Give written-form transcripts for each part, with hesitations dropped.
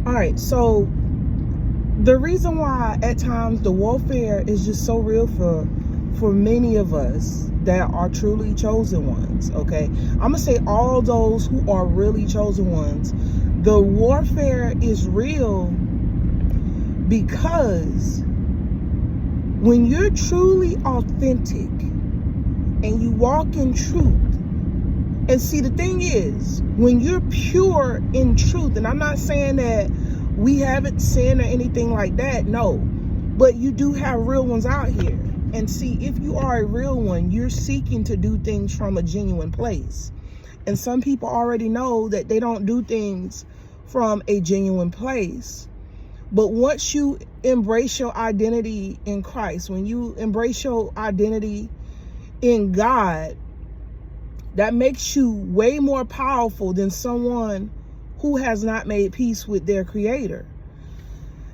All right, so the reason why at times the warfare is just so real for many of us that are truly chosen ones, okay? I'm gonna say all those who are really chosen ones, the warfare is real because when you're truly authentic and you walk in truth, and see, the thing is, when you're pure in truth, and I'm not saying that we haven't sinned or anything like that, no, but you do have real ones out here. And see, if you are a real one, you're seeking to do things from a genuine place. And some people already know that they don't do things from a genuine place. But once you embrace your identity in Christ, when you embrace your identity in God, that makes you way more powerful than someone who has not made peace with their creator.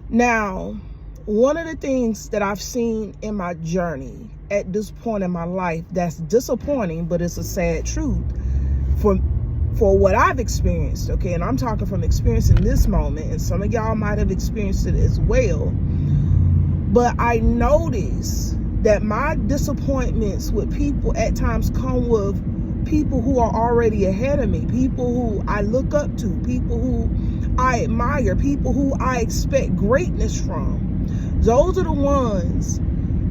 Now, one of the things that I've seen in my journey at this point in my life that's disappointing, but it's a sad truth for what I've experienced, okay? And I'm talking from experiencing this moment, and some of y'all might have experienced it as well. But I notice that my disappointments with people at times come with people who are already ahead of me, people who I look up to, people who I admire, people who I expect greatness from. Those are the ones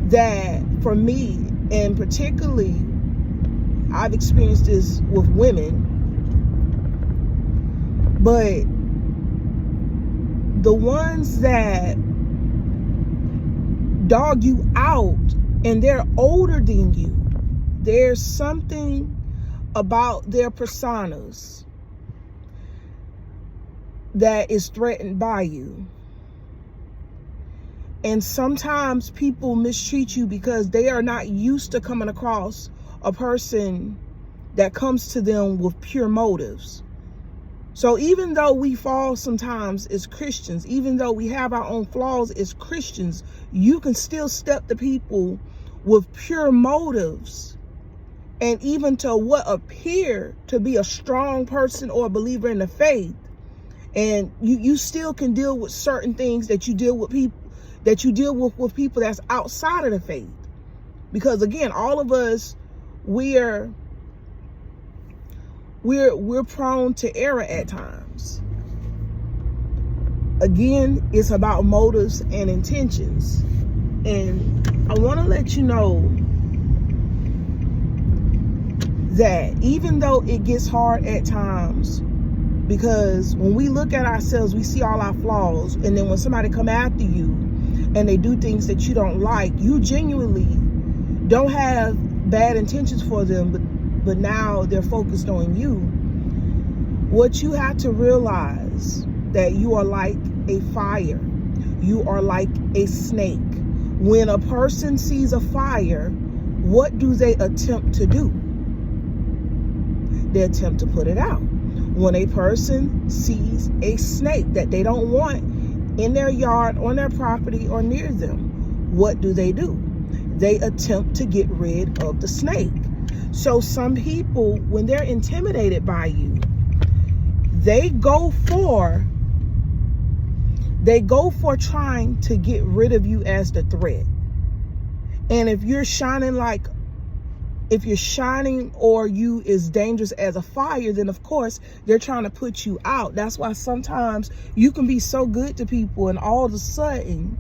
that, for me, and particularly, I've experienced this with women, but the ones that dog you out and they're older than you, there's something about their personas that is threatened by you. And sometimes people mistreat you because they are not used to coming across a person that comes to them with pure motives. So even though we fall sometimes as Christians, even though we have our own flaws as Christians, you can still step to people with pure motives, and even to what appear to be a strong person or a believer in the faith. And you still can deal with certain things that you deal with people, that you deal with people that's outside of the faith. Because again, all of us, we're prone to error at times. Again, it's about motives and intentions. And I want to let you know that even though it gets hard at times, because when we look at ourselves, we see all our flaws, and then when somebody come after you and they do things that you don't like, you genuinely don't have bad intentions for them, but now they're focused on you. What you have to realize, that you are like a fire. You are like a snake. When a person sees a fire, what do they attempt to do? They attempt to put it out. When a person sees a snake that they don't want in their yard, on their property, or near them, what do? They attempt to get rid of the snake. So some people, when they're intimidated by you, they go for trying to get rid of you as the threat. And if you're shining or you is dangerous as a fire, then of course they're trying to put you out. That's why sometimes you can be so good to people and all of a sudden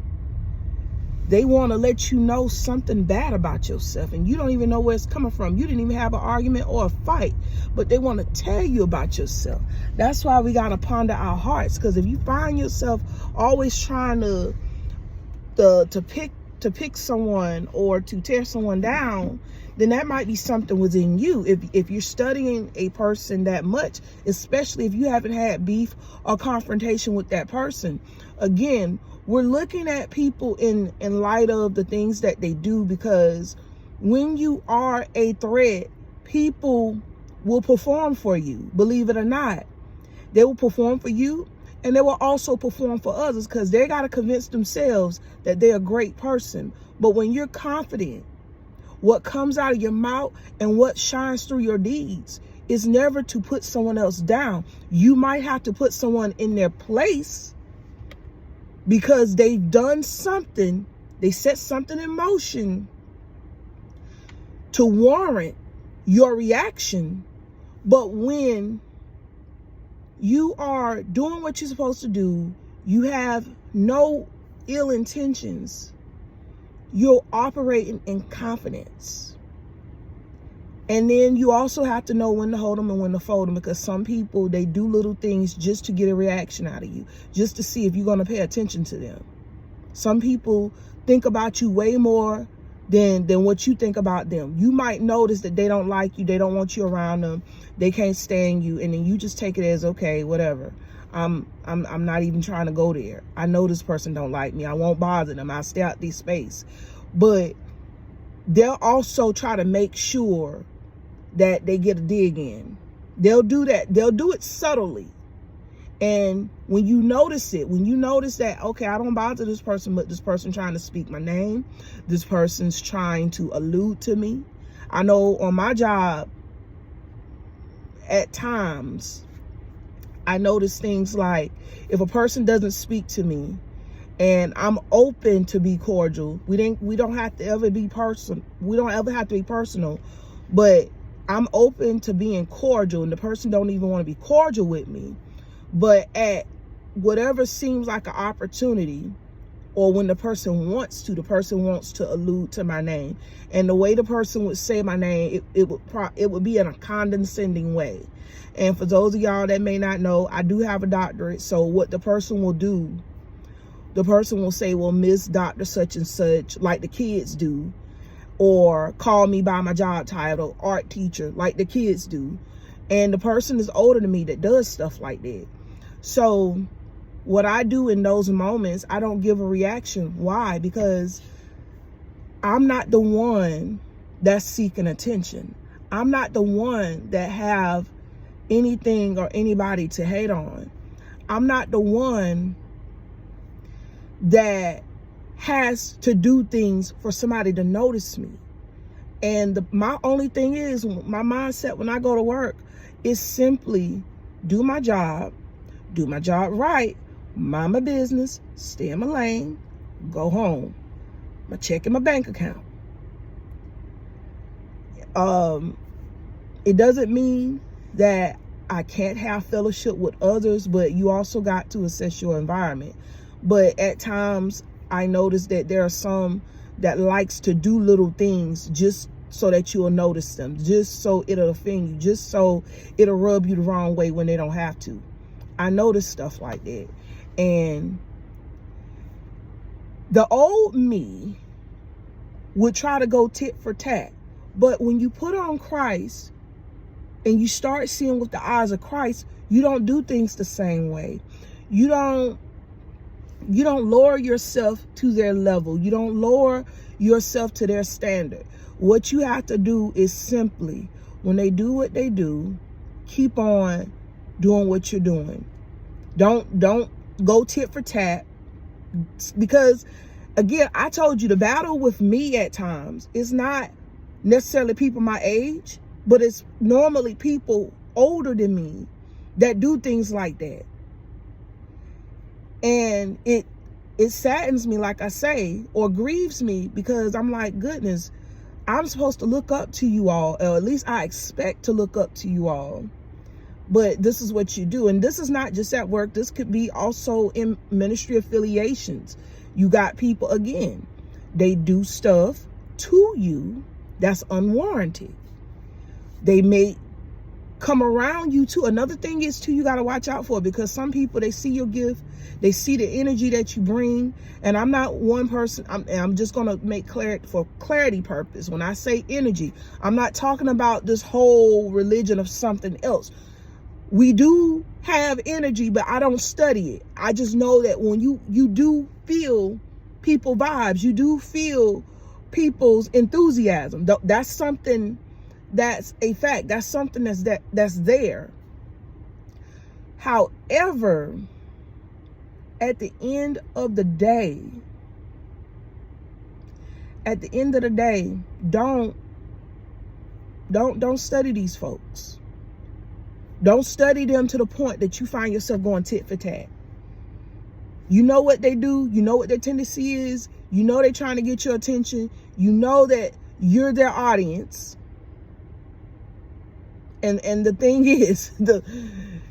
they want to let you know something bad about yourself, and you don't even know where it's coming from. You didn't even have an argument or a fight, but they want to tell you about yourself. That's why we got to ponder our hearts, because if you find yourself always trying to pick someone or to tear someone down, then that might be something within you. If you're studying a person that much, especially if you haven't had beef or confrontation with that person. Again, we're looking at people in light of the things that they do, because when you are a threat, people will perform for you. Believe it or not, they will perform for you, and they will also perform for others, because they got to convince themselves that they're a great person. But when you're confident, what comes out of your mouth and what shines through your deeds is never to put someone else down. You might have to put someone in their place, because they've done something, they set something in motion to warrant your reaction. But when you are doing what you're supposed to do, you have no ill intentions, you're operating in confidence. And then you also have to know when to hold them and when to fold them, because some people, they do little things just to get a reaction out of you, just to see if you're going to pay attention to them. Some people think about you way more than what you think about them. You might notice that they don't like you, they don't want you around them, they can't stand you, and then you just take it as, okay, whatever. I'm not even trying to go there. I know this person don't like me. I won't bother them. I'll stay out this space. But they'll also try to make sure that they get a dig in. They'll do that. They'll do it subtly. And when you notice it, when you notice that, okay, I don't bother this person, but this person trying to speak my name, this person's trying to allude to me. I know on my job, at times, I notice things like, if a person doesn't speak to me, and I'm open to be cordial, we don't have to ever be personal. We don't ever have to be personal, but I'm open to being cordial, and the person don't even want to be cordial with me. But at whatever seems like an opportunity, or when the person wants to allude to my name, and the way the person would say my name, it would be in a condescending way. And for those of y'all that may not know, I do have a doctorate. So what the person will do, the person will say, well, Miss Dr. such and such, like the kids do, or call me by my job title, art teacher, like the kids do. And the person is older than me that does stuff like that. So what I do in those moments, I don't give a reaction. Why? Because I'm not the one that's seeking attention. I'm not the one that have anything or anybody to hate on. I'm not the one that has to do things for somebody to notice me. And my only thing is, my mindset when I go to work is simply do my job right, mind my business, stay in my lane, go home. I'm checking my bank account. It doesn't mean that I can't have fellowship with others, but you also got to assess your environment. But at times I notice that there are some that likes to do little things just so that you'll notice them, just so it'll offend you, just so it'll rub you the wrong way when they don't have to. I notice stuff like that. And the old me would try to go tit for tat. But when you put on Christ and you start seeing with the eyes of Christ, you don't do things the same way. You don't lower yourself to their level. You don't lower yourself to their standard. What you have to do is simply, when they do what they do, keep on doing what you're doing. Don't go tit for tat, because again, I told you the battle with me at times is not necessarily people my age, but it's normally people older than me that do things like that. And it saddens me, like I say, or grieves me, because I'm like, goodness, I'm supposed to look up to you all, or at least I expect to look up to you all. But this is what you do. And this is not just at work. This could be also in ministry affiliations. You got people, again, they do stuff to you that's unwarranted. They may come around you too. Another thing is too, you got to watch out for, because some people, they see your gift, they see the energy that you bring. And I'm not one person, I'm just going to make clear, for clarity purpose, when I say energy, I'm not talking about this whole religion of something else. We do have energy, but I don't study it. I just know that when you do feel people vibes, you do feel people's enthusiasm. That's something that's a fact. That's something that's there. However, at the end of the day, don't study these folks. Don't study them to the point that you find yourself going tit for tat. You know what they do. You know what their tendency is. You know they're trying to get your attention. You know that you're their audience. And the thing is,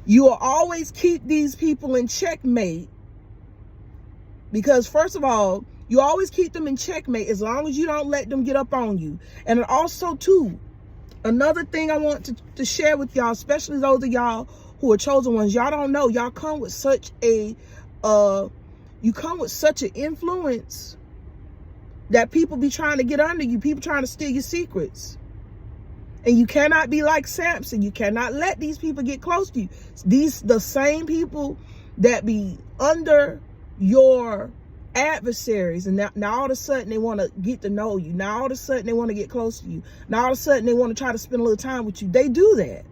you will always keep these people in checkmate, because first of all, you always keep them in checkmate as long as you don't let them get up on you. And also too, another thing I want to share with y'all, especially those of y'all who are chosen ones, y'all don't know, y'all come with such a you come with such an influence that people be trying to get under you, people trying to steal your secrets. And you cannot be like Samson. You cannot let these people get close to you. The same people that be under your adversaries, and now all of a sudden they want to get to know you. Now all of a sudden they want to get close to you. Now all of a sudden they want to try to spend a little time with you. They do that.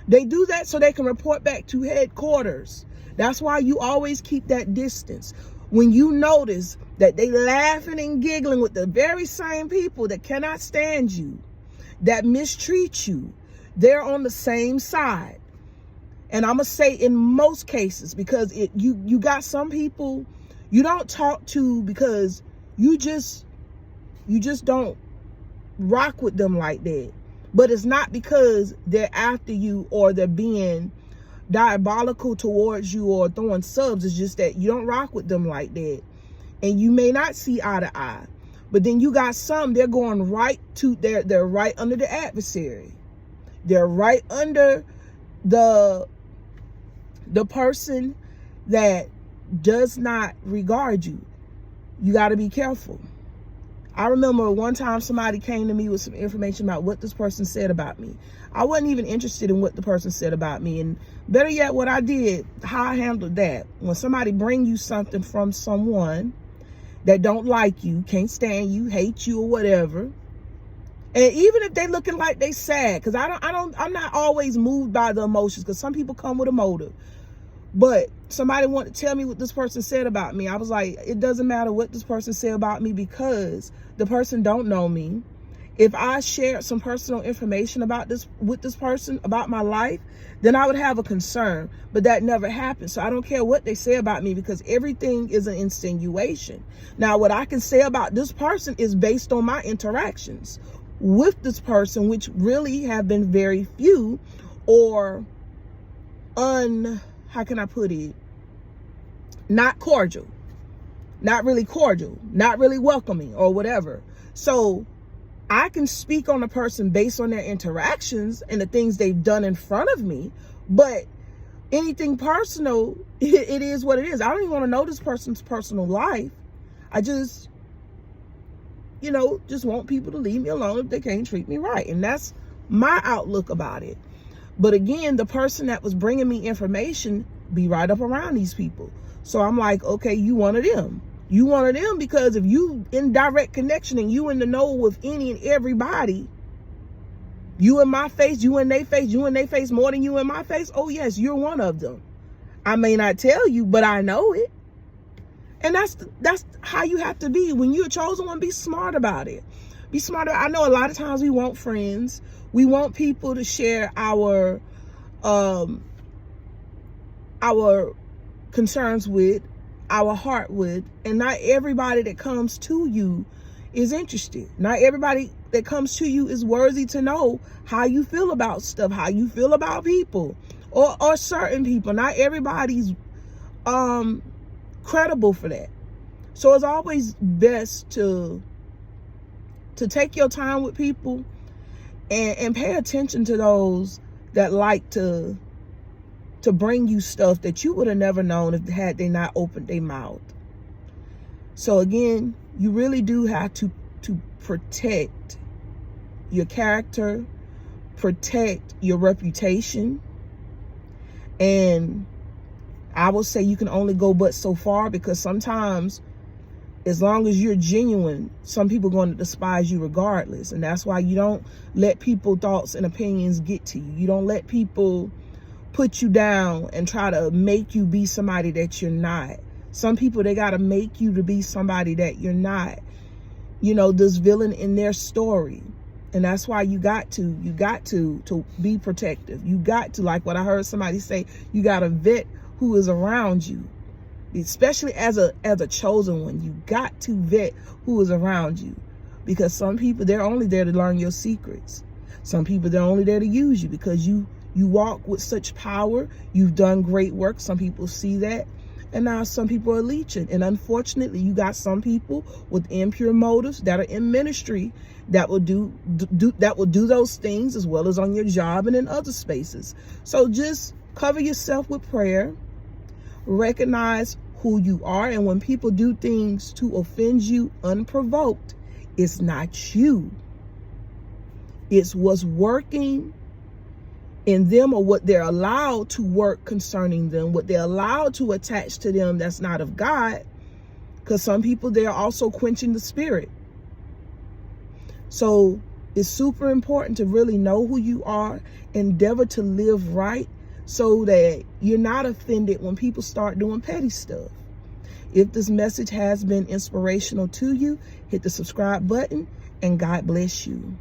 They do that so they can report back to headquarters. That's why you always keep that distance. When you notice that they laughing and giggling with the very same people that cannot stand you, that mistreat you, they're on the same side. And I'm gonna say in most cases, because you got some people you don't talk to because you just don't rock with them like that. But it's not because they're after you or they're being diabolical towards you or throwing subs. It's just that you don't rock with them like that, and you may not see eye to eye. But then you got some, they're going right to, they're right under the adversary. They're right under the person that does not regard you. You got to be careful. I remember one time somebody came to me with some information about what this person said about me. I wasn't even interested in what the person said about me. And better yet, what I did, how I handled that. When somebody bring you something from someone that don't like you, can't stand you, hate you or whatever, and even if they looking like they sad, because I'm not always moved by the emotions, because some people come with a motive. But somebody wanted to tell me what this person said about me. I was like, it doesn't matter what this person said about me, because the person don't know me. If I shared some personal information about with this person, about my life, then I would have a concern. But that never happened. So I don't care what they say about me, because everything is an insinuation. Now, what I can say about this person is based on my interactions with this person, which really have been very few, or how can I put it? Not cordial, not really cordial, not really welcoming or whatever. So I can speak on a person based on their interactions and the things they've done in front of me, but anything personal, it is what it is. I don't even want to know this person's personal life. I just, just want people to leave me alone if they can't treat me right. And that's my outlook about it. But again, the person that was bringing me information be right up around these people. So I'm like, okay, you one of them. You one of them, because if you in direct connection and you in the know with any and everybody, you in my face, you in their face, you in their face more than you in my face, oh yes, you're one of them. I may not tell you, but I know it. And that's how you have to be. When you're a chosen one, be smart about it. Be smart. I know a lot of times we want friends. We want people to share our concerns with, our heart with, and not everybody that comes to you is interested. Not everybody that comes to you is worthy to know how you feel about stuff, how you feel about people, or certain people. Not everybody's credible for that. So it's always best to take your time with people and pay attention to those that like to bring you stuff that you would have never known if had they not opened their mouth. So again, you really do have to protect your character, protect your reputation. And I will say you can only go but so far, because sometimes, as long as you're genuine, some people are going to despise you regardless. And that's why you don't let people's thoughts and opinions get to you. You don't let people put you down and try to make you be somebody that you're not. Some people, they got to make you to be somebody that you're not. This villain in their story. And that's why you got to be protective. You got to, like what I heard somebody say, you got to vet who is around you. especially as a chosen one. You got to vet who is around you, because some people, they're only there to learn your secrets. Some people, they're only there to use you because you walk with such power. You've done great work. Some people see that. And now some people are leeching. And unfortunately, you got some people with impure motives that are in ministry that will do those things, as well as on your job and in other spaces. So just cover yourself with prayer. Recognize who you are. And when people do things to offend you unprovoked, it's not you. It's what's working in them, or what they're allowed to work concerning them, what they're allowed to attach to them that's not of God. Because some people, they're also quenching the spirit. So it's super important to really know who you are, endeavor to live right, so that you're not offended when people start doing petty stuff. If this message has been inspirational to you, hit the subscribe button, and God bless you.